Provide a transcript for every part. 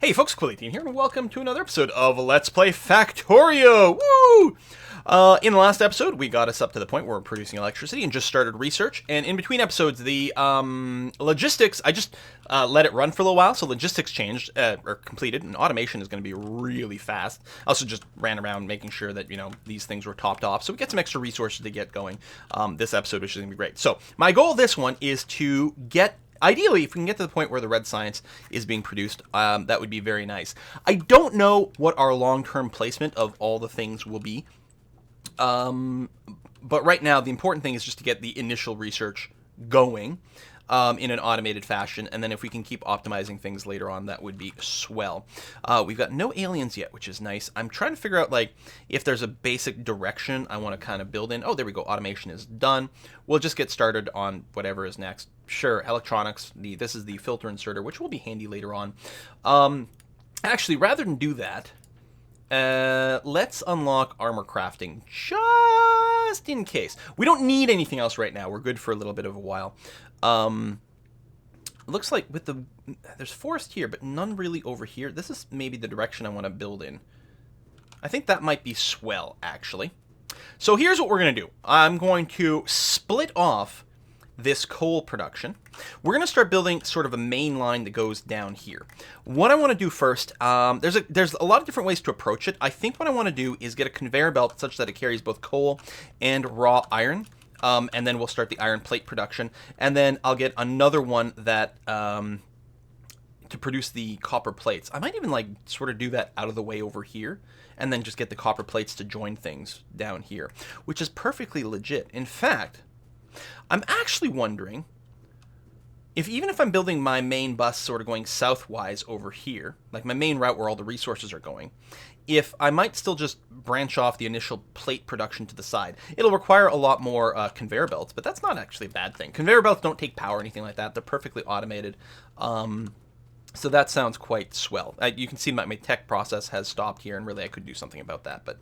Hey folks, Quilly18 here, and welcome to another episode of Let's Play Factorio! Woo! In the last episode, we got us up to the point where we're producing electricity and just started research. And in between episodes, the logistics, I just let it run for a little while, so logistics changed, or completed, and automation is going to be really fast. I also just ran around making sure that, you know, these things were topped off, so we get some extra resources to get going this episode, which is going to be great. So, my goal this one is to get ideally, if we can get to the point where the red science is being produced, that would be very nice. I don't know what our long-term placement of all the things will be. But right now, the important thing is just to get the initial research going in an automated fashion. And then if we can keep optimizing things later on, that would be swell. We've got no aliens yet, which is nice. I'm trying to figure out, like, if there's a basic direction I want to kind of build in. Oh, there we go. Automation is done. We'll just get started on whatever is next. Sure, electronics. This is the filter inserter, which will be handy later on. Actually, rather than do that, let's unlock armor crafting just in case. We don't need anything else right now. We're good for a little bit of a while. Looks like with there's forest here, but none really over here. This is maybe the direction I want to build in. I think that might be swell, actually. So here's what we're going to do. I'm going to split off this coal production. We're going to start building sort of a main line that goes down here. What I want to do first, there's a lot of different ways to approach it. I think what I want to do is get a conveyor belt such that it carries both coal and raw iron. And then we'll start the iron plate production. And then I'll get another one that to produce the copper plates. I might even like sort of do that out of the way over here. And then just get the copper plates to join things down here. Which is perfectly legit. In fact, I'm actually wondering if even if I'm building my main bus sort of going southwise over here, like my main route where all the resources are going, if I might still just branch off the initial plate production to the side. It'll require a lot more conveyor belts, but that's not actually a bad thing. Conveyor belts don't take power or anything like that. They're perfectly automated. So that sounds quite swell. You can see my tech process has stopped here, and really I could do something about that, but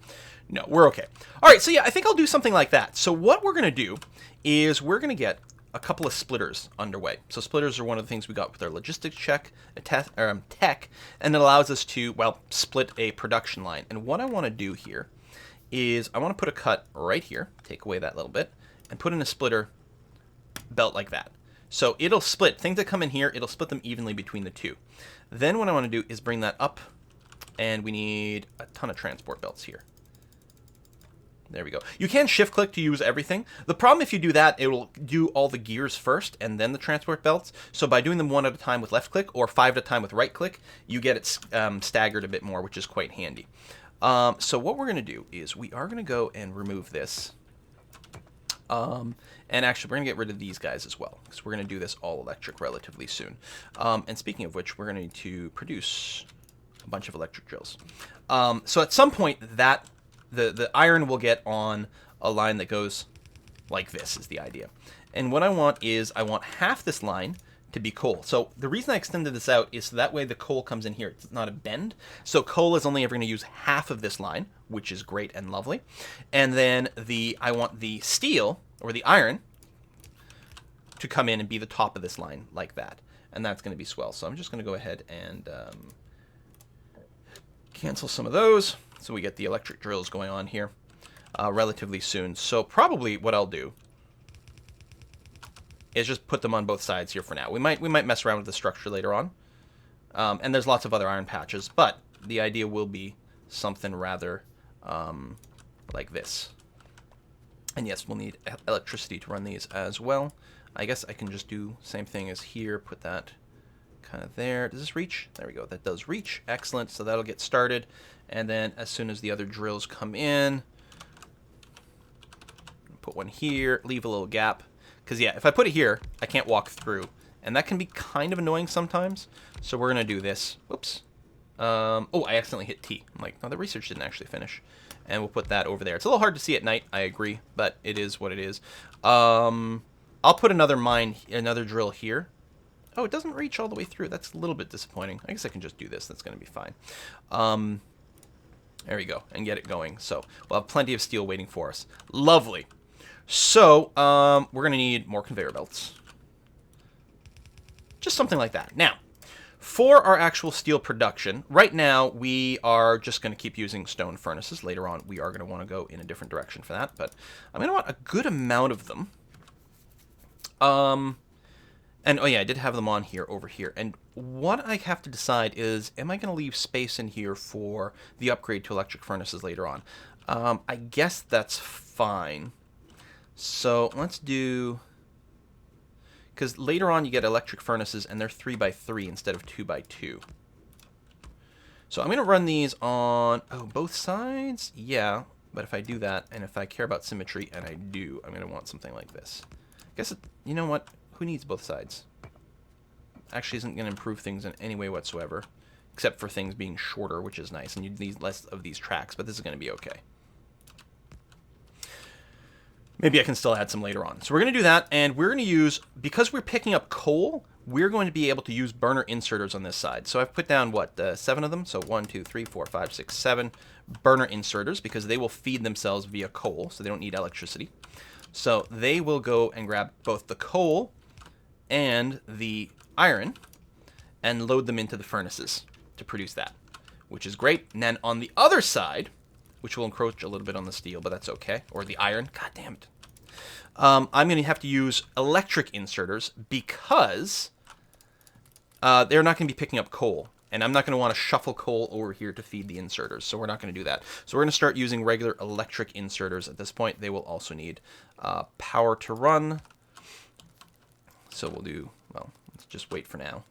no, we're okay. All right, so yeah, I think I'll do something like that. So what we're going to do is we're going to get a couple of splitters underway. So splitters are one of the things we got with our logistics tech, and it allows us to, well, split a production line. And what I want to do here is I want to put a cut right here, take away that little bit, and put in a splitter belt like that. So it'll split. Things that come in here, it'll split them evenly between the two. Then what I want to do is bring that up, and we need a ton of transport belts here. There we go. You can shift click to use everything. The problem if you do that, it will do all the gears first and then the transport belts. So by doing them one at a time with left click or 5 at a time with right click, you get it staggered a bit more, which is quite handy. So what we're going to do is we are going to go and remove this. And actually, we're going to get rid of these guys as well, because we're going to do this all electric relatively soon. And speaking of which, we're going to need to produce a bunch of electric drills. So at some point, that the iron will get on a line that goes like this is the idea. And what I want is I want half this line to be coal. So the reason I extended this out is so that way the coal comes in here. It's not a bend. So coal is only ever going to use half of this line, which is great and lovely. And then I want the steel or the iron to come in and be the top of this line like that. And that's going to be swell. So I'm just going to go ahead and cancel some of those. So we get the electric drills going on here relatively soon. So probably what I'll do is just put them on both sides here for now. We might mess around with the structure later on. And there's lots of other iron patches, but the idea will be something rather like this. And yes, we'll need electricity to run these as well. I guess I can just do the same thing as here, put that kind of there. Does this reach? There we go. That does reach. Excellent. So that'll get started. And then as soon as the other drills come in, put one here, leave a little gap. Because, yeah, if I put it here, I can't walk through. And that can be kind of annoying sometimes. So we're going to do this. Whoops. Oh, I accidentally hit T. I'm like, no, the research didn't actually finish. And we'll put that over there. It's a little hard to see at night, I agree. But it is what it is. I'll put another drill here. Oh, it doesn't reach all the way through. That's a little bit disappointing. I guess I can just do this. That's going to be fine. There we go. And get it going. So we'll have plenty of steel waiting for us. Lovely. So we're going to need more conveyor belts. Just something like that. Now, For our actual steel production, right now we are just going to keep using stone furnaces. Later on, we are going to want to go in a different direction for that, but I'm going to want a good amount of them. And oh yeah, I did have them on here over here. And what I have to decide is, am I going to leave space in here for the upgrade to electric furnaces later on? I guess that's fine. So let's do... Because later on you get electric furnaces and they're 3x3 instead of 2x2. So I'm going to run these on... Oh, both sides? Yeah, but if I do that, and if I care about symmetry, and I do, I'm going to want something like this. I guess, you know what? Who needs both sides? Actually isn't going to improve things in any way whatsoever, except for things being shorter, which is nice, and you need less of these tracks, but this is going to be okay. Maybe I can still add some later on. So we're going to do that, and we're going to use, because we're picking up coal, we're going to be able to use burner inserters on this side. So I've put down, what, 7 of them? So 1, 2, 3, 4, 5, 6, 7 burner inserters, because they will feed themselves via coal, so they don't need electricity. So they will go and grab both the coal and the iron and load them into the furnaces to produce that, which is great. And then on the other side, which will encroach a little bit on the steel, but that's okay, or the iron, god damn it. I'm going to have to use electric inserters because they're not going to be picking up coal. And I'm not going to want to shuffle coal over here to feed the inserters, so we're not going to do that. So we're going to start using regular electric inserters at this point. They will also need power to run. So we'll do, well, let's just wait for now.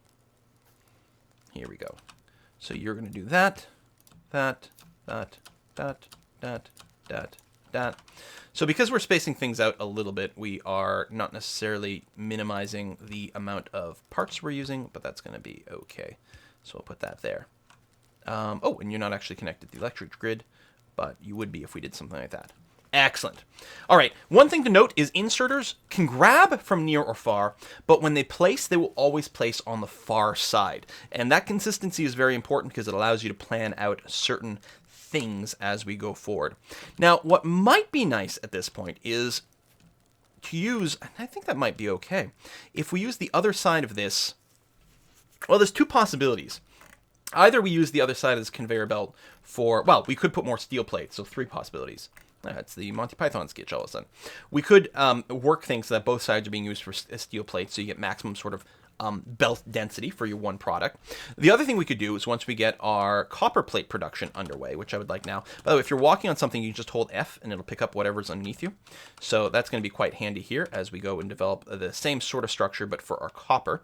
Here we go. So you're going to do that, that. So because we're spacing things out a little bit, we are not necessarily minimizing the amount of parts we're using, but that's going to be okay. So we'll put that there. Oh, and you're not actually connected to the electric grid, but you would be if we did something like that. Excellent. All right, one thing to note is inserters can grab from near or far, but when they place, they will always place on the far side. And that consistency is very important because it allows you to plan out certain things as we go forward. Now, what might be nice at this point is to use, and I think that might be okay, if we use the other side of this, well, there's two possibilities. Either we use the other side of this conveyor belt for, well, we could put more steel plates, so 3 possibilities. That's the Monty Python sketch all of a sudden. We could work things so that both sides are being used for steel plates, so you get maximum sort of belt density for your one product. The other thing we could do is once we get our copper plate production underway, which I would like now. By the way, if you're walking on something, you can just hold F and it'll pick up whatever's underneath you. So that's going to be quite handy here as we go and develop the same sort of structure, but for our copper.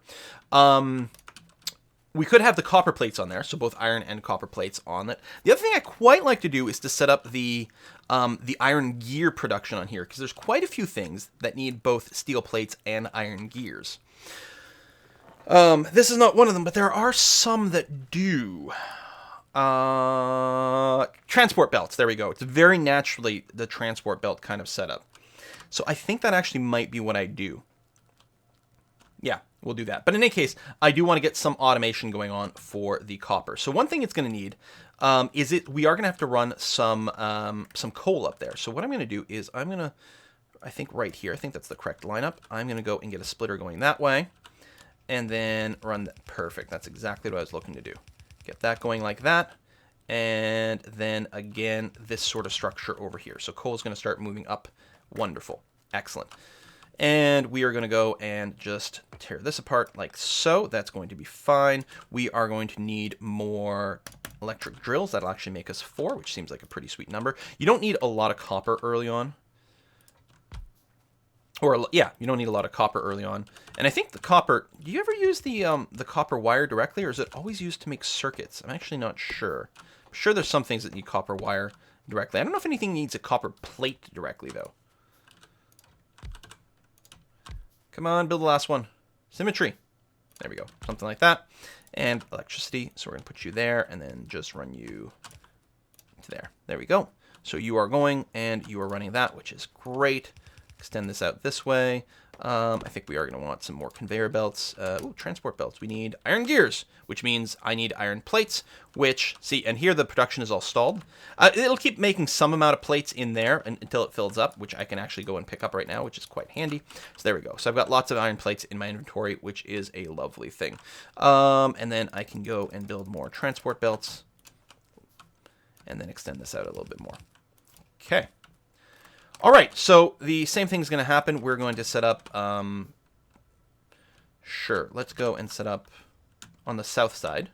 We could have the copper plates on there, so both iron and copper plates on it. The other thing I quite like to do is to set up the iron gear production on here, because there's quite a few things that need both steel plates and iron gears. This is not one of them, but there are some that do. Transport belts, there we go. It's very naturally the transport belt kind of setup. So I think that actually might be what I do. Yeah, we'll do that. But in any case, I do want to get some automation going on for the copper. So one thing it's going to need is we are going to have to run some coal up there. So what I'm going to do is I'm going to, I think right here, I think that's the correct lineup. I'm going to go and get a splitter going that way. And then run that. Perfect. That's exactly what I was looking to do. Get that going like that. And then again, this sort of structure over here. So coal is going to start moving up. Wonderful. Excellent. And we are going to go and just tear this apart like so. That's going to be fine. We are going to need more electric drills. That'll actually make us 4, which seems like a pretty sweet number. You don't need a lot of copper early on. Or, yeah, you don't need a lot of copper early on. And I think the copper, do you ever use the copper wire directly, or is it always used to make circuits? I'm actually not sure. I'm sure there's some things that need copper wire directly. I don't know if anything needs a copper plate directly, though. Come on, build the last one. Symmetry. There we go. Something like that. And electricity. So we're going to put you there and then just run you to there. There we go. So you are going and you are running that, which is great. Extend this out this way. I think we are going to want some more conveyor belts. Ooh, transport belts. We need iron gears, which means I need iron plates, which, see, and here the production is all stalled. It'll keep making some amount of plates in there until it fills up, which I can actually go and pick up right now, which is quite handy. So there we go. So I've got lots of iron plates in my inventory, which is a lovely thing. And then I can go and build more transport belts and then extend this out a little bit more. Okay. All right, so the same thing is going to happen. We're going to set up, sure, let's go and set up on the south side.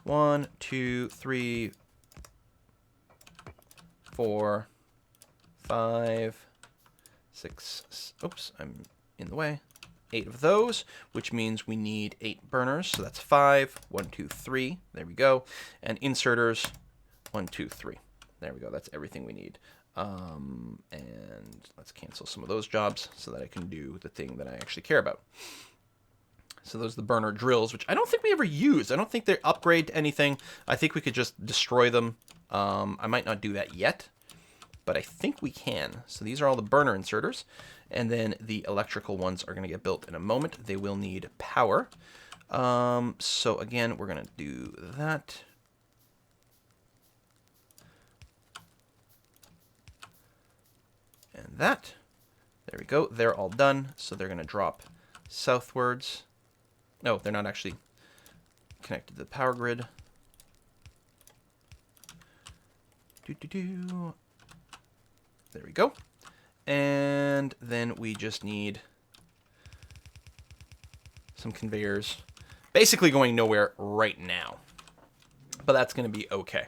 1, 2, 3, 4, 5, 6, oops, I'm in the way. 8 of those, which means we need 8 burners. So that's 5, 1, 2, 3. There we go. And inserters, 1, 2, 3. There we go. That's everything we need. And let's cancel some of those jobs so that I can do the thing that I actually care about. So those are the burner drills, which I don't think we ever use. I don't think they upgrade to anything. I think we could just destroy them. I might not do that yet, but I think we can. So these are all the burner inserters. And then the electrical ones are going to get built in a moment. They will need power. So again, we're going to do that. And that. There we go. They're all done. So they're going to drop southwards. No, they're not actually connected to the power grid. There we go. And then we just need some conveyors. Basically going nowhere right now. But that's going to be okay.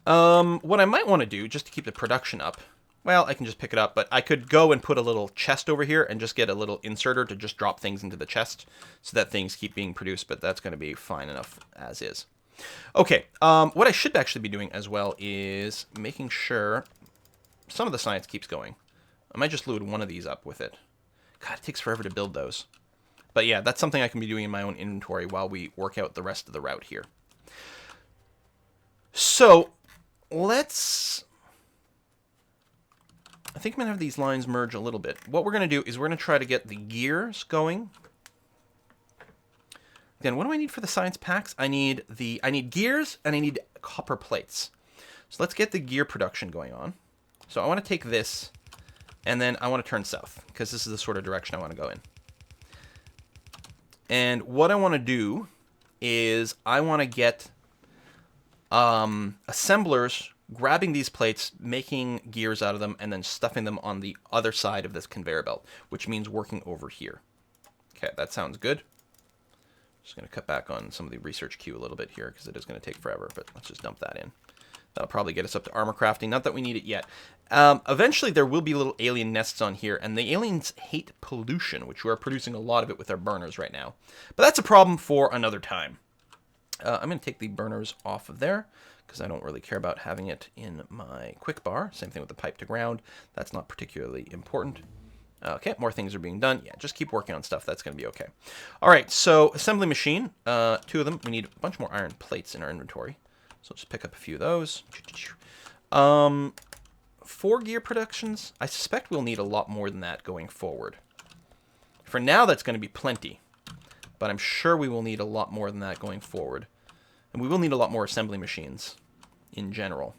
What I might want to do, just to keep the production up, well, I can just pick it up, but I could go and put a little chest over here and just get a little inserter to just drop things into the chest so that things keep being produced, but that's going to be fine enough as is. Okay, what I should actually be doing as well is making sure some of the science keeps going. I might just load one of these up with it. God, it takes forever to build those. But yeah, that's something I can be doing in my own inventory while we work out the rest of the route here. So, let's... I think I'm going to have these lines merge a little bit. What we're going to do is we're going to try to get the gears going. Then what do I need for the science packs? I need gears and I need copper plates. So let's get the gear production going on. So I want to take this and then I want to turn south because this is the sort of direction I want to go in. And what I want to do is I want to get assemblers grabbing these plates, making gears out of them, and then stuffing them on the other side of this conveyor belt, which means working over here. Okay, that sounds good. Just going to cut back on some of the research queue a little bit here because it is going to take forever, but let's just dump that in. That'll probably get us up to armor crafting. Not that we need it yet. Eventually, there will be little alien nests on here, and the aliens hate pollution, which we are producing a lot of it with our burners right now. But that's a problem for another time. I'm going to take the burners off of there because I don't really care about having it in my quick bar. Same thing with the pipe to ground. That's not particularly important. Okay, more things are being done. Yeah, just keep working on stuff. That's going to be okay. All right, so assembly machine. 2 of them. We need a bunch more iron plates in our inventory. So let's just pick up a few of those. 4 gear productions. I suspect we'll need a lot more than that going forward. For now, that's going to be plenty. But I'm sure we will need a lot more than that going forward. And we will need a lot more assembly machines in general.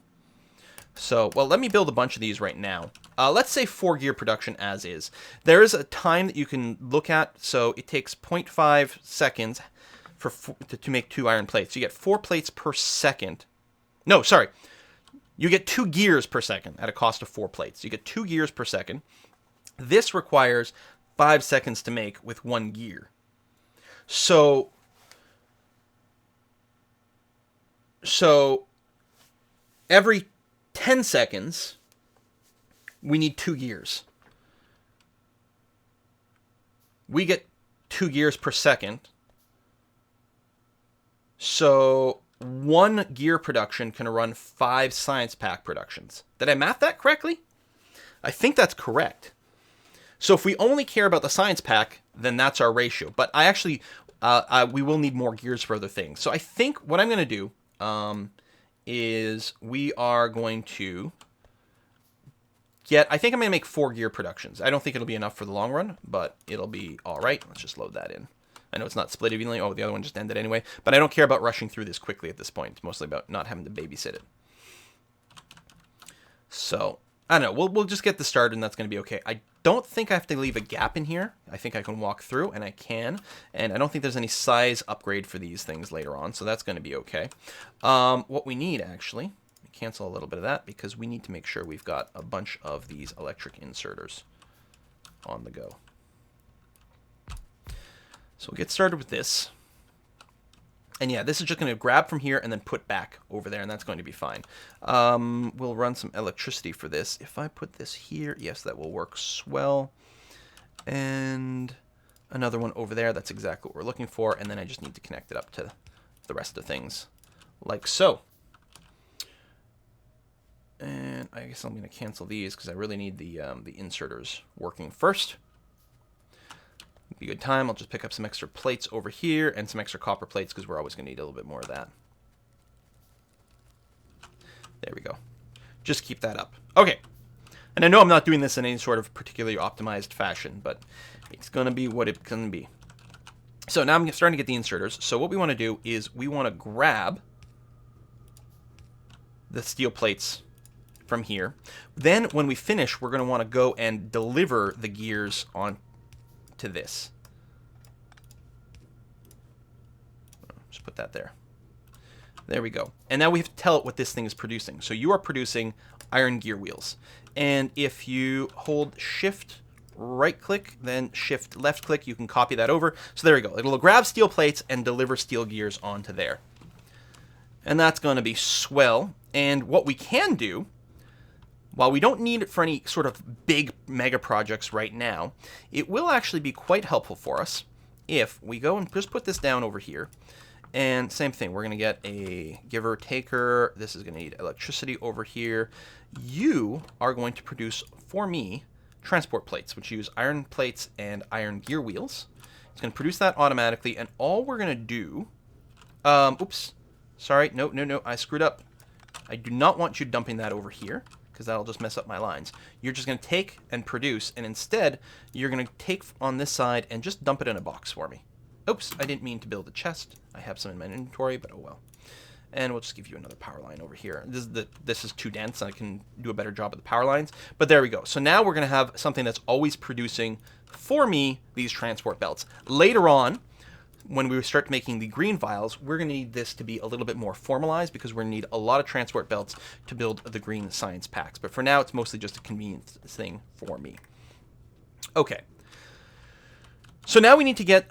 So, well, let me build a bunch of these right now. Let's say 4 gear production as is. There is a time that you can look at. So it takes 0.5 seconds to make 2 iron plates. You get 4 plates per second. No, sorry. You get 2 gears per second at a cost of 4 plates. You get 2 gears per second. This requires 5 seconds to make with 1 gear. So every 10 seconds, we need 2 gears. We get 2 gears per second. So 1 gear production can run 5 science pack productions. Did I math that correctly? I think that's correct. So if we only care about the science pack, then that's our ratio. But I actually, we will need more gears for other things. So I think what I'm going to do is we are going to get, I think I'm going to make 4 gear productions. I don't think it'll be enough for the long run, but it'll be all right. Let's just load that in. I know it's not split evenly. Oh, the other one just ended anyway. But I don't care about rushing through this quickly at this point. It's mostly about not having to babysit it. So, I don't know. We'll just get this started, and that's going to be okay. I don't think I have to leave a gap in here. I think I can walk through, and I can. And I don't think there's any size upgrade for these things later on, so that's going to be okay. What we need, actually, cancel a little bit of that, because we need to make sure we've got a bunch of these electric inserters on the go. So we'll get started with this. And yeah, this is just going to grab from here and then put back over there, and that's going to be fine. We'll run some electricity for this. If I put this here, yes, that will work swell. And another one over there, that's exactly what we're looking for. And then I just need to connect it up to the rest of things, like so. And I guess I'm going to cancel these because I really need the inserters working first. Be a good time. I'll just pick up some extra plates over here and some extra copper plates because we're always going to need a little bit more of that. There we go. Just keep that up. Okay. And I know I'm not doing this in any sort of particularly optimized fashion, but it's going to be what it can be. So now I'm starting to get the inserters. So what we want to do is we want to grab the steel plates from here. Then when we finish, we're going to want to go and deliver the gears on to this. Just put that there. There we go. And now we have to tell it what this thing is producing. So you are producing iron gear wheels. And if you hold shift right click, then shift left click, you can copy that over. So there we go. It'll grab steel plates and deliver steel gears onto there. And that's going to be swell. And what we can do, while we don't need it for any sort of big mega projects right now, it will actually be quite helpful for us if we go and just put this down over here. And same thing, we're going to get a giver taker. This is going to need electricity over here. You are going to produce for me transport plates, which use iron plates and iron gear wheels. It's going to produce that automatically. And all we're going to do, oops, sorry, no, I screwed up. I do not want you dumping that over here, because that'll just mess up my lines. You're just going to take and produce, and instead, you're going to take on this side and just dump it in a box for me. Oops, I didn't mean to build a chest. I have some in my inventory, but oh well. And we'll just give you another power line over here. This is too dense. I can do a better job of the power lines. But there we go. So now we're going to have something that's always producing, for me, these transport belts. Later on, when we start making the green vials, we're going to need this to be a little bit more formalized because we're going to need a lot of transport belts to build the green science packs. But for now, it's mostly just a convenience thing for me. Okay. So now we need to get,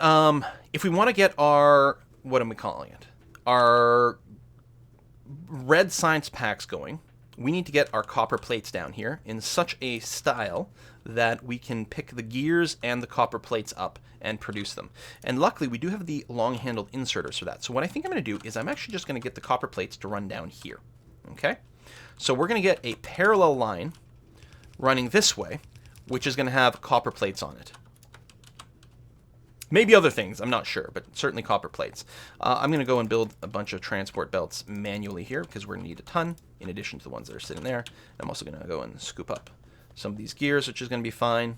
if we want to get our, what am we calling it? Our red science packs going, we need to get our copper plates down here in such a style that we can pick the gears and the copper plates up and produce them. And luckily, we do have the long-handled inserters for that. So what I think I'm going to do is I'm actually just going to get the copper plates to run down here. Okay? So we're going to get a parallel line running this way, which is going to have copper plates on it. Maybe other things, I'm not sure, but certainly copper plates. I'm going to go and build a bunch of transport belts manually here because we're going to need a ton in addition to the ones that are sitting there. I'm also going to go and scoop up some of these gears, which is going to be fine.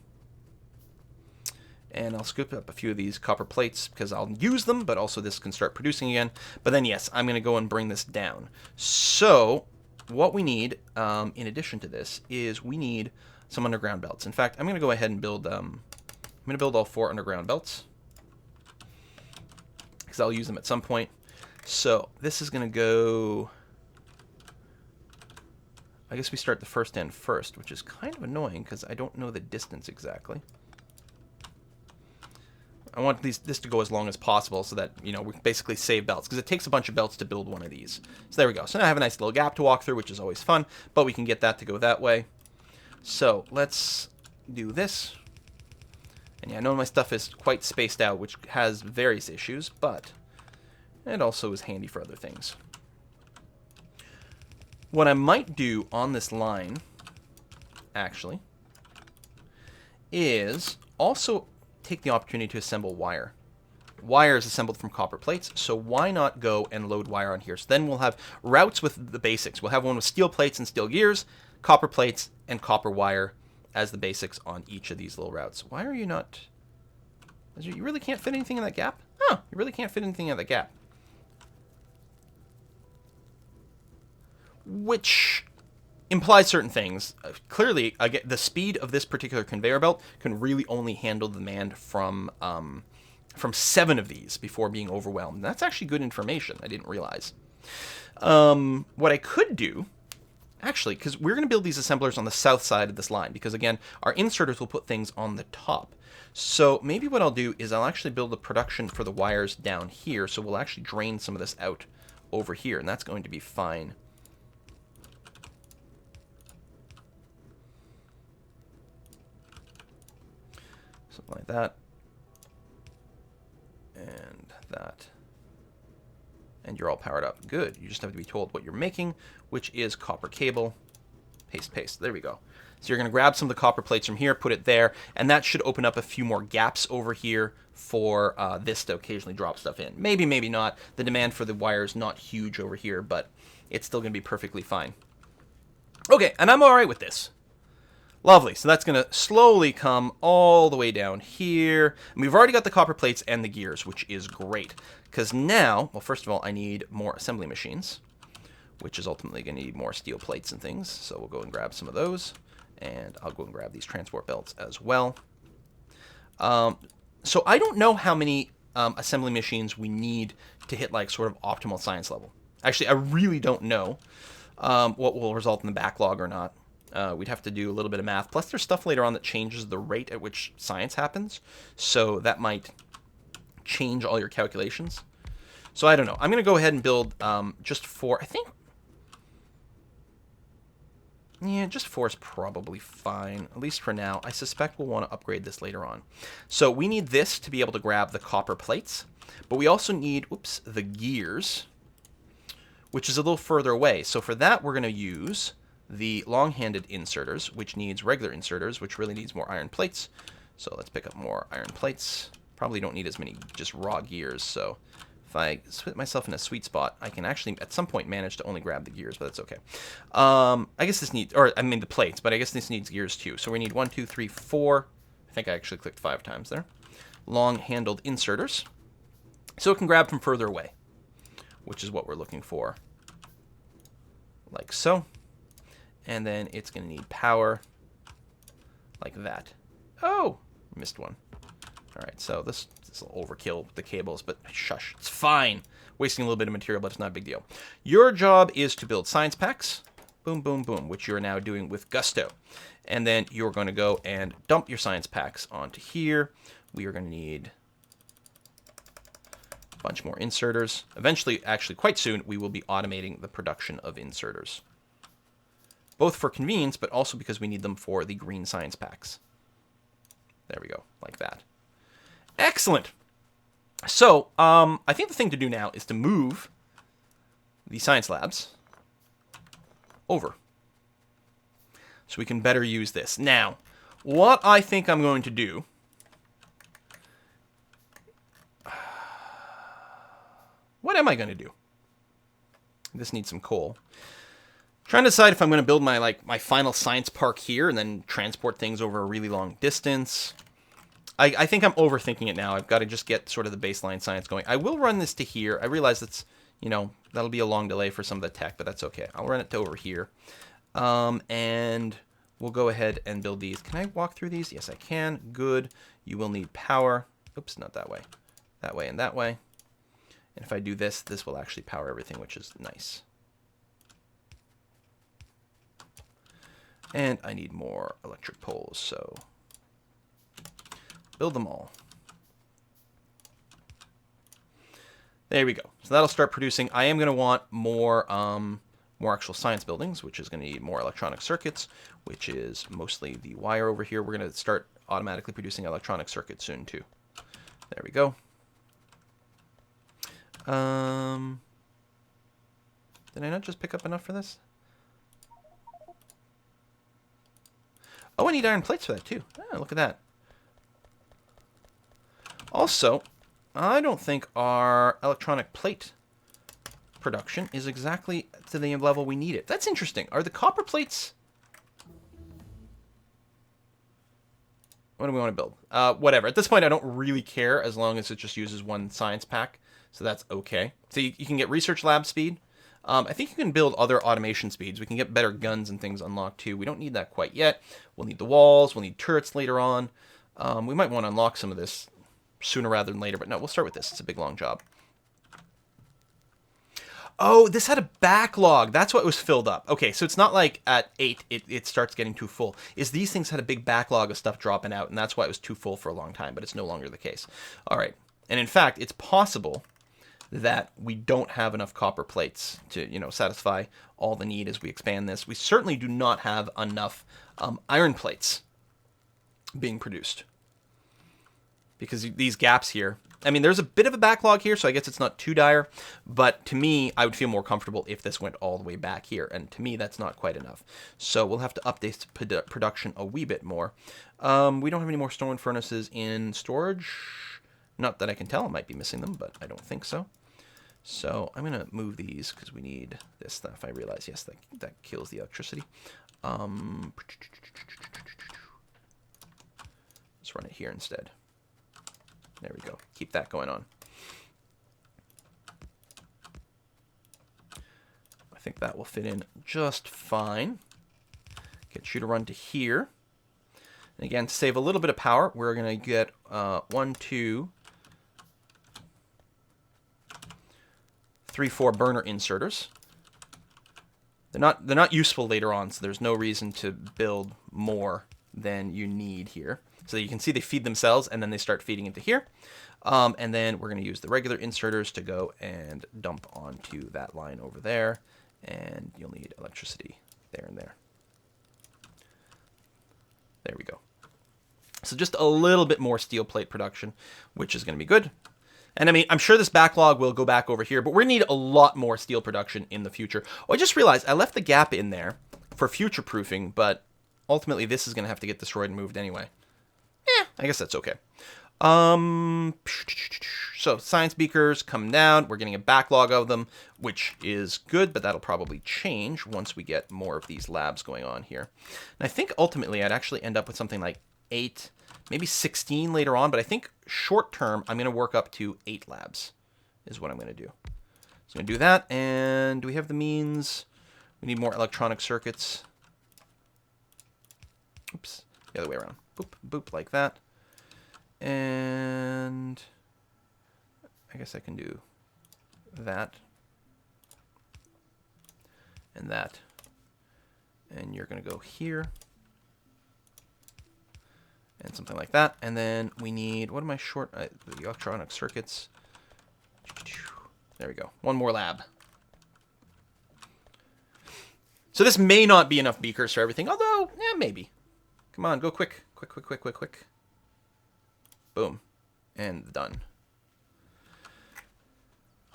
And I'll scoop up a few of these copper plates because I'll use them, but also this can start producing again. But then, yes, I'm going to go and bring this down. So what we need, in addition to this, is we need some underground belts. In fact, I'm going to go ahead and build, I'm going to build all 4 underground belts, because I'll use them at some point. So this is going to go, I guess we start the first end first, which is kind of annoying because I don't know the distance exactly. I want this to go as long as possible so that, you know, we basically save belts, because it takes a bunch of belts to build one of these. So there we go. So now I have a nice little gap to walk through, which is always fun, but we can get that to go that way. So let's do this. And yeah, I know my stuff is quite spaced out, which has various issues, but it also is handy for other things. What I might do on this line, actually, is also take the opportunity to assemble wire. Wire is assembled from copper plates, so why not go and load wire on here? So then we'll have routes with the basics. We'll have one with steel plates and steel gears, copper plates, and copper wire as the basics on each of these little routes. Why are you not... You really can't fit anything in that gap? Huh, you really can't fit anything in that gap. Which implies certain things. Clearly, again, the speed of this particular conveyor belt can really only handle the demand from 7 of these before being overwhelmed. That's actually good information. I didn't realize. What I could do, actually, because we're going to build these assemblers on the south side of this line, because again, our inserters will put things on the top. So maybe what I'll do is I'll actually build the production for the wires down here, so we'll actually drain some of this out over here, and that's going to be fine. Something like that. And that. And you're all powered up. Good. You just have to be told what you're making, which is copper cable. Paste, paste. There we go. So you're going to grab some of the copper plates from here, put it there, and that should open up a few more gaps over here for this to occasionally drop stuff in. Maybe, maybe not. The demand for the wire is not huge over here, but it's still going to be perfectly fine. Okay, and I'm all right with this. Lovely. So that's going to slowly come all the way down here. And we've already got the copper plates and the gears, which is great. Because now, well, first of all, I need more assembly machines, which is ultimately going to need more steel plates and things. So we'll go and grab some of those. And I'll go and grab these transport belts as well. So I don't know how many assembly machines we need to hit like sort of optimal science level. Actually, I really don't know what will result in the backlog or not. We'd have to do a little bit of math. Plus, there's stuff later on that changes the rate at which science happens. So that might change all your calculations. So I don't know. I'm going to go ahead and build just 4. I think... Yeah, just 4 is probably fine, at least for now. I suspect we'll want to upgrade this later on. So we need this to be able to grab the copper plates. But we also need, oops, the gears, which is a little further away. So for that, we're going to use the long-handed inserters, which needs regular inserters, which really needs more iron plates. So let's pick up more iron plates. Probably don't need as many just raw gears, so if I put myself in a sweet spot, I can actually at some point manage to only grab the gears, but that's okay. I guess this needs, or I mean the plates, but I guess this needs gears too. So we need 1, 2, 3, 4. I think I actually clicked 5 times there. Long-handled inserters. So it can grab from further away, which is what we're looking for. Like so. And then it's going to need power like that. Oh, missed one. All right, so this will overkill the cables, but shush, it's fine. Wasting a little bit of material, but it's not a big deal. Your job is to build science packs. Boom, boom, boom, which you're now doing with gusto. And then you're going to go and dump your science packs onto here. We are going to need a bunch more inserters. Eventually, actually quite soon, we will be automating the production of inserters. Both for convenience, but also because we need them for the green science packs. There we go, like that. Excellent. So, I think the thing to do now is to move the science labs over, so we can better use this. Now, what I think I'm going to do... What am I going to do? This needs some coal. Trying to decide if I'm going to build my final science park here and then transport things over a really long distance. I think I'm overthinking it now. I've got to just get sort of the baseline science going. I will run this to here. I realize that's, you know, that'll be a long delay for some of the tech, but that's okay. I'll run it to over here. And we'll go ahead and build these. Can I walk through these? Yes, I can. Good. You will need power. Oops, not that way. That way and that way. And if I do this, this will actually power everything, which is nice. And I need more electric poles, so build them all. There we go. So that'll start producing. I am going to want more actual science buildings, which is going to need more electronic circuits, which is mostly the wire over here. We're going to start automatically producing electronic circuits soon, too. There we go. Did I not just pick up enough for this? Oh, I need iron plates for that, too. Ah, look at that. Also, I don't think our electronic plate production is exactly to the level we need it. That's interesting. Are the copper plates... What do we want to build? Whatever. At this point, I don't really care as long as it just uses one science pack. So that's okay. So you can get research lab speed. I think you can build other automation speeds. We can get better guns and things unlocked too. We don't need that quite yet. We'll need the walls. We'll need turrets later on. We might want to unlock some of this sooner rather than later. But no, we'll start with this. It's a big, long job. Oh, this had a backlog. That's what was filled up. Okay, so it's not like at 8 it starts getting too full. Is these things had a big backlog of stuff dropping out, and that's why it was too full for a long time, but it's no longer the case. All right. And in fact, it's possible that we don't have enough copper plates to, satisfy all the need as we expand this. We certainly do not have enough iron plates being produced. Because these gaps here, I mean, there's a bit of a backlog here, so I guess it's not too dire. But to me, I would feel more comfortable if this went all the way back here. And to me, that's not quite enough. So we'll have to update production a wee bit more. We don't have any more stone furnaces in storage. Not that I can tell. I might be missing them, but I don't think so. So I'm going to move these because we need this stuff. I realize, yes, that kills the electricity. Let's run it here instead. There we go. Keep that going on. I think that will fit in just fine. Get you to run to here. And again, to save a little bit of power, we're going to get 1, 2, 3, 4 burner inserters. They're not useful later on, so there's no reason to build more than you need here. So you can see they feed themselves, and then they start feeding into here. And then we're going to use the regular inserters to go and dump onto that line over there. And you'll need electricity there and there. There we go. So just a little bit more steel plate production, which is going to be good. And I mean, I'm sure this backlog will go back over here, but we're going to need a lot more steel production in the future. Oh, I just realized I left the gap in there for future proofing, but ultimately this is going to have to get destroyed and moved anyway. I guess that's okay. So science beakers come down. We're getting a backlog of them, which is good, but that'll probably change once we get more of these labs going on here. And I think ultimately I'd actually end up with something like 8, maybe 16 later on, but I think short term I'm going to work up to 8 labs is what I'm going to do. So I'm going to do that, and do we have the means? We need more electronic circuits. Oops, the other way around. Boop, boop, like that. And I guess I can do that. And that. And you're going to go here. And something like that. And then we need, what am I short? The electronic circuits. There we go. One more lab. So this may not be enough beakers for everything, although, maybe. Come on, go quick. Quick, quick, quick, quick, quick. Boom. And done.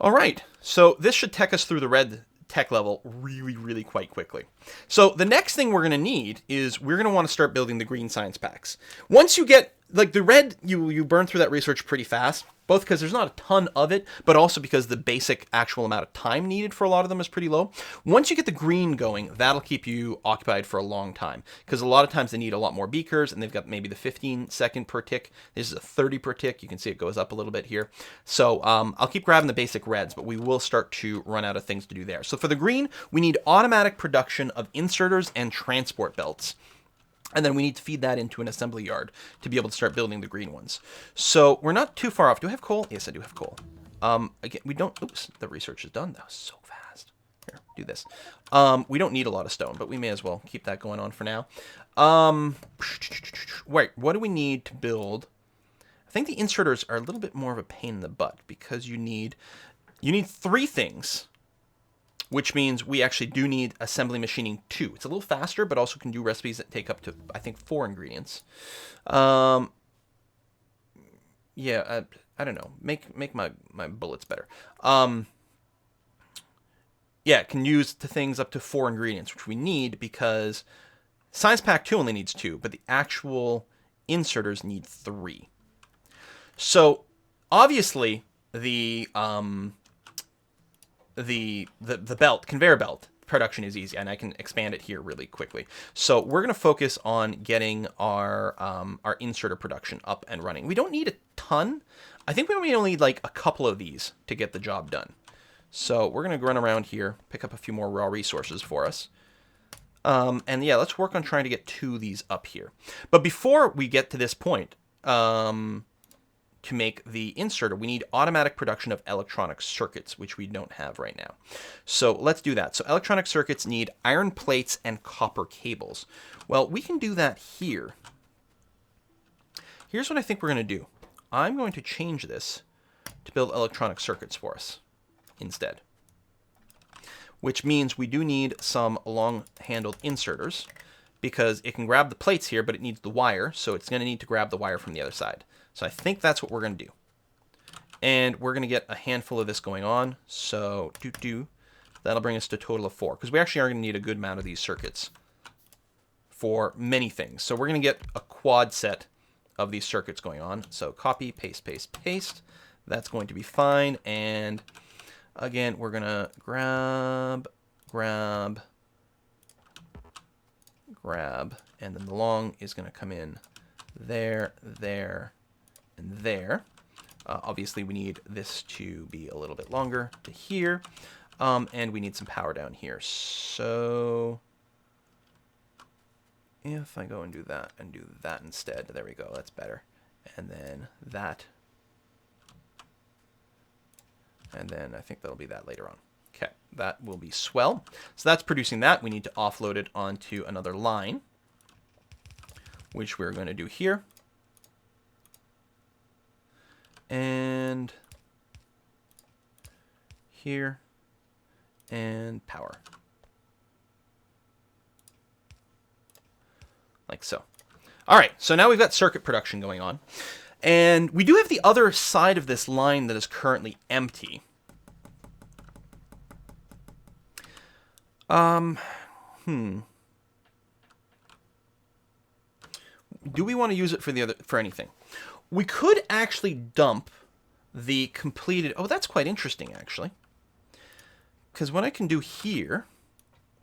All right. So this should tech us through the red tech level really, really quite quickly. So the next thing we're going to need is we're going to want to start building the green science packs. Once you get, like the red, you burn through that research pretty fast. Both because there's not a ton of it, but also because the basic actual amount of time needed for a lot of them is pretty low. Once you get the green going, that'll keep you occupied for a long time. Because a lot of times they need a lot more beakers, and they've got maybe the 15 second per tick. This is a 30 per tick. You can see it goes up a little bit here. So I'll keep grabbing the basic reds, but we will start to run out of things to do there. So for the green, we need automatic production of inserters and transport belts. And then we need to feed that into an assembly yard to be able to start building the green ones. So we're not too far off. Do I have coal? Yes, I do have coal. Again, we don't... Oops, the research is done. That was so fast. Here, do this. We don't need a lot of stone, but we may as well keep that going on for now. Wait, what do we need to build? I think the inserters are a little bit more of a pain in the butt because you need 3 things. Which means we actually do need assembly machining 2. It's a little faster, but also can do recipes that take up to, I think, 4 ingredients. Yeah, I don't know. Make my bullets better. Yeah, it can use to things up to 4 ingredients, which we need because Science Pack 2 only needs 2, but the actual inserters need 3. So, obviously, the belt, conveyor belt, production is easy, and I can expand it here really quickly. So we're going to focus on getting our inserter production up and running. We don't need a ton. I think we only need like a couple of these to get the job done. So we're going to run around here, pick up a few more raw resources for us. And yeah, let's work on trying to get 2 of these up here. But before we get to this point, to make the inserter, we need automatic production of electronic circuits, which we don't have right now. So let's do that. So electronic circuits need iron plates and copper cables. Well, we can do that here. Here's what I think we're going to do. I'm going to change this to build electronic circuits for us instead, which means we do need some long-handled inserters because it can grab the plates here, but it needs the wire, so it's going to need to grab the wire from the other side. So I think that's what we're going to do. And we're going to get a handful of this going on. So that'll bring us to a total of 4, because we actually are going to need a good amount of these circuits for many things. So we're going to get a quad set of these circuits going on. So copy, paste, paste, paste. That's going to be fine. And again, we're going to grab, and then the long is going to come in there, there, and there. Obviously, we need this to be a little bit longer to here, and we need some power down here. So if I go and do that instead, there we go, that's better. And then that, and then I think that'll be that later on. Okay, that will be swell. So that's producing that. We need to offload it onto another line, which we're going to do here. And here, and power. Like so. All right, so now we've got circuit production going on. And we do have the other side of this line that is currently empty. Do we want to use it for anything? We could actually dump the completed... Oh, that's quite interesting, actually. Because what I can do here,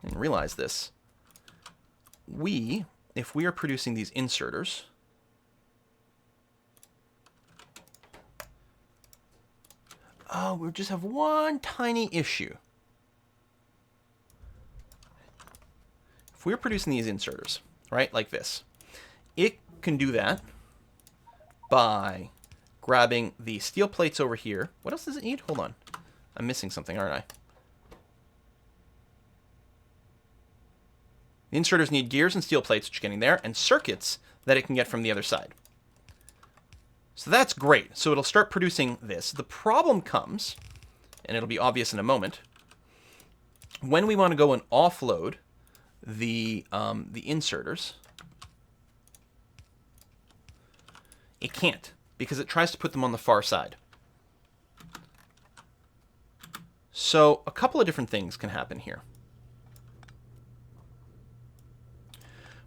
and realize this, if we are producing these inserters, we just have one tiny issue. If we're producing these inserters, right, like this, it can do that by grabbing the steel plates over here. What else does it need? Hold on. I'm missing something, aren't I? The inserters need gears and steel plates, which are getting there, and circuits that it can get from the other side. So that's great. So it'll start producing this. The problem comes, and it'll be obvious in a moment, when we want to go and offload the inserters, it can't, because it tries to put them on the far side. So a couple of different things can happen here.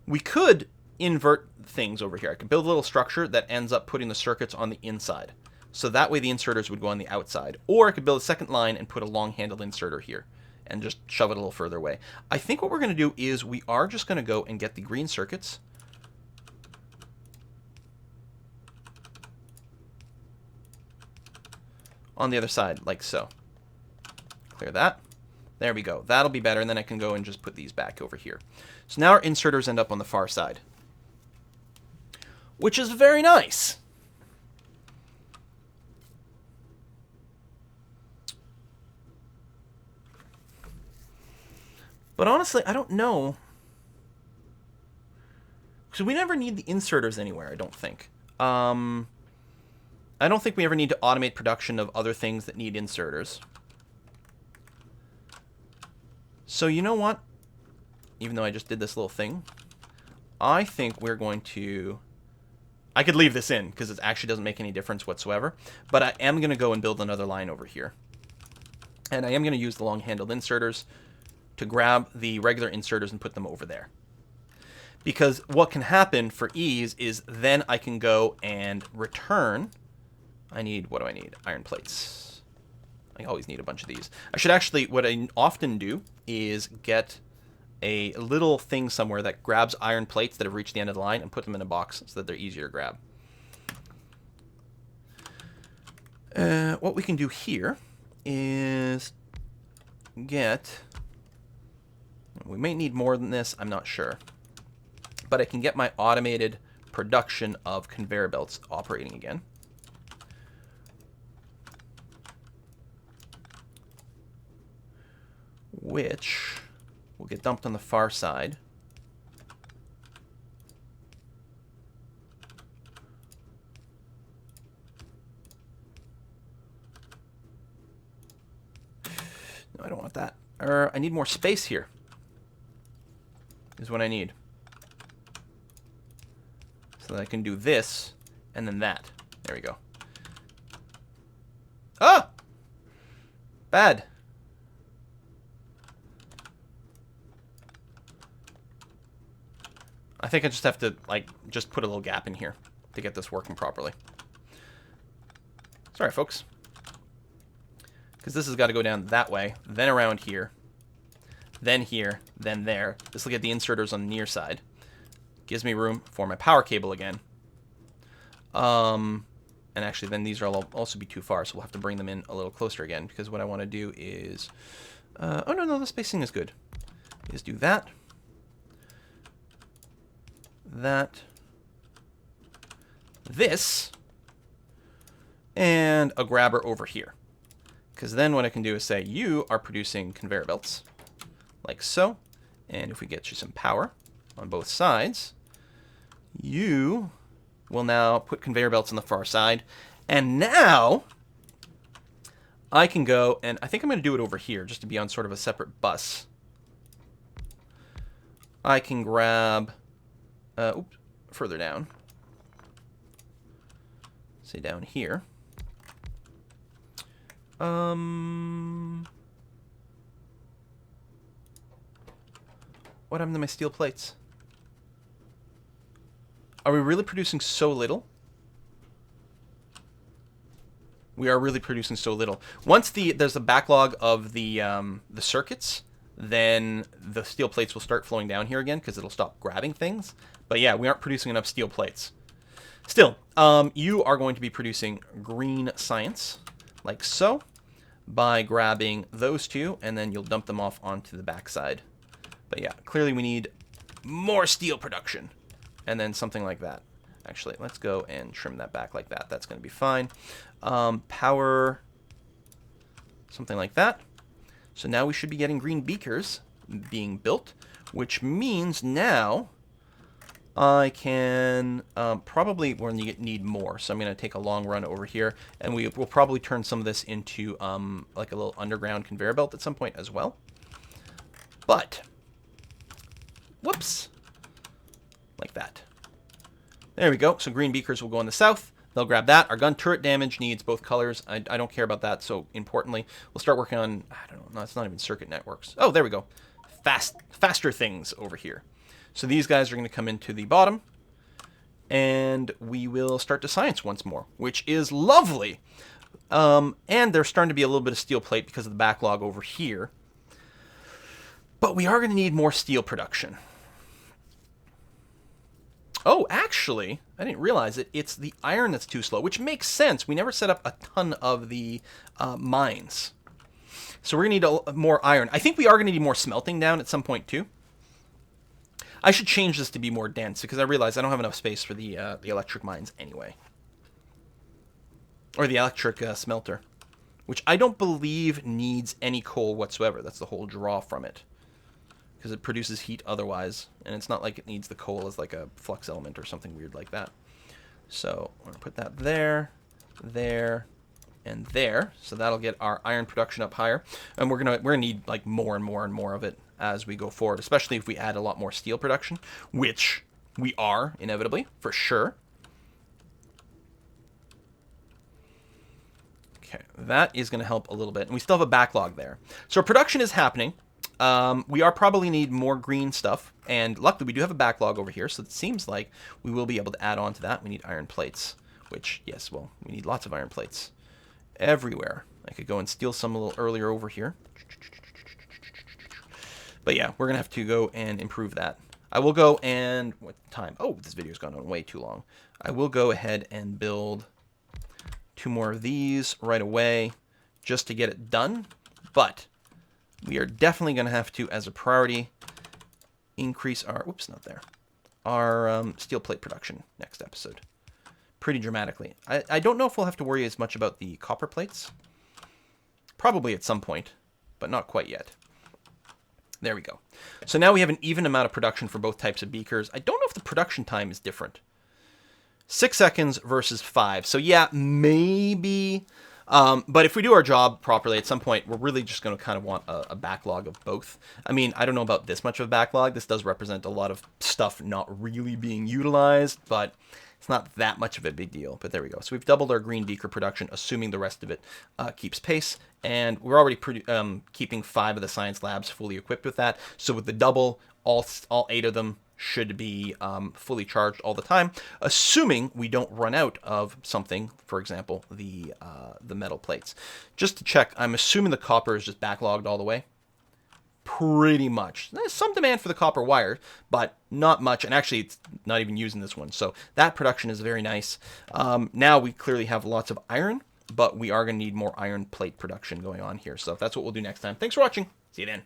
We could invert things over here. I could build a little structure that ends up putting the circuits on the inside. So that way the inserters would go on the outside. Or I could build a second line and put a long-handled inserter here and just shove it a little further away. I think what we're going to do is we are just going to go and get the green circuits. On the other side, like so. Clear that. There we go. That'll be better, and then I can go and just put these back over here. So now our inserters end up on the far side, which is very nice. But honestly, I don't know. Because we never need the inserters anywhere, I don't think. I don't think we ever need to automate production of other things that need inserters. So you know what? Even though I just did this little thing, I think we're going to... I could leave this in, because it actually doesn't make any difference whatsoever. But I am going to go and build another line over here. And I am going to use the long-handled inserters to grab the regular inserters and put them over there. Because what can happen for ease is then I can go and return... what do I need? Iron plates. I always need a bunch of these. I should actually, what I often do is get a little thing somewhere that grabs iron plates that have reached the end of the line and put them in a box so that they're easier to grab. What we can do here is get... We may need more than this, I'm not sure. But I can get my automated production of conveyor belts operating again. Which will get dumped on the far side. No, I don't want that. I need more space here. Is what I need. So that I can do this, and then that. There we go. Ah! Bad. I think I just have to, like, just put a little gap in here to get this working properly. Sorry, folks. Because this has got to go down that way, then around here, then here, then there. This will get the inserters on the near side. Gives me room for my power cable again. And actually, then these will also be too far, so we'll have to bring them in a little closer again, because what I want to do is... oh, no, the spacing is good. Is do that. That. This. And a grabber over here. Because then what I can do is say, you are producing conveyor belts, like so. And if we get you some power on both sides, you will now put conveyor belts on the far side. And now I can go, and I think I'm going to do it over here, just to be on sort of a separate bus. I can grab, oops, further down. Say down here. What happened to my steel plates? Are we really producing so little? We are really producing so little. Once there's a backlog of the circuits, then the steel plates will start flowing down here again because it'll stop grabbing things. But yeah, we aren't producing enough steel plates. Still, you are going to be producing green science, like so, by grabbing those two, and then you'll dump them off onto the backside. But yeah, clearly we need more steel production, and then something like that. Actually, let's go and trim that back like that. That's going to be fine. Power, something like that. So now we should be getting green beakers being built, which means now I can probably need more. So I'm going to take a long run over here, and we will probably turn some of this into like a little underground conveyor belt at some point as well. But, whoops, like that. There we go. So green beakers will go in the south. They'll grab that. Our gun turret damage needs both colors. I don't care about that, so importantly. We'll start working on, I don't know, no, it's not even circuit networks. Oh, there we go. Faster things over here. So these guys are going to come into the bottom, and we will start to science once more, which is lovely. And there's starting to be a little bit of steel plate because of the backlog over here. But we are going to need more steel production. Oh, actually, I didn't realize it. It's the iron that's too slow, which makes sense. We never set up a ton of the mines. So we're going to need more iron. I think we are going to need more smelting down at some point, too. I should change this to be more dense, because I realize I don't have enough space for the electric mines anyway. Or the electric smelter, which I don't believe needs any coal whatsoever. That's the whole draw from it. Because it produces heat otherwise, and it's not like it needs the coal as like a flux element or something weird like that. So I'm going to put that there, there, and there. So that'll get our iron production up higher. And we're gonna need like more and more and more of it as we go forward, especially if we add a lot more steel production, which we are, inevitably, for sure. Okay, that is going to help a little bit. And we still have a backlog there. So production is happening. We are probably need more green stuff, and luckily we do have a backlog over here, so it seems like we will be able to add on to that. We need iron plates, which, yes, well, we need lots of iron plates everywhere. I could go and steal some a little earlier over here. But yeah, we're going to have to go and improve that. I will go and... What time? Oh, this video's gone on way too long. I will go ahead and build 2 more of these right away just to get it done. But we are definitely going to have to, as a priority, increase our... Whoops, not there. Our steel plate production next episode. Pretty dramatically. I don't know if we'll have to worry as much about the copper plates. Probably at some point, but not quite yet. There we go. So now we have an even amount of production for both types of beakers. I don't know if the production time is different. 6 seconds versus 5. So yeah, maybe. But if we do our job properly, at some point, we're really just going to kind of want a backlog of both. I mean, I don't know about this much of a backlog. This does represent a lot of stuff not really being utilized, but it's not that much of a big deal. But there we go. So we've doubled our green beaker production, assuming the rest of it keeps pace. And we're already keeping 5 of the science labs fully equipped with that. So with the double, all 8 of them should be fully charged all the time, assuming we don't run out of something, for example, the metal plates. Just to check, I'm assuming the copper is just backlogged all the way. Pretty much. There's some demand for the copper wire, but not much, and actually it's not even using this one. So that production is very nice. Now we clearly have lots of iron, but we are going to need more iron plate production going on here. So that's what we'll do next time. Thanks for watching. See you then.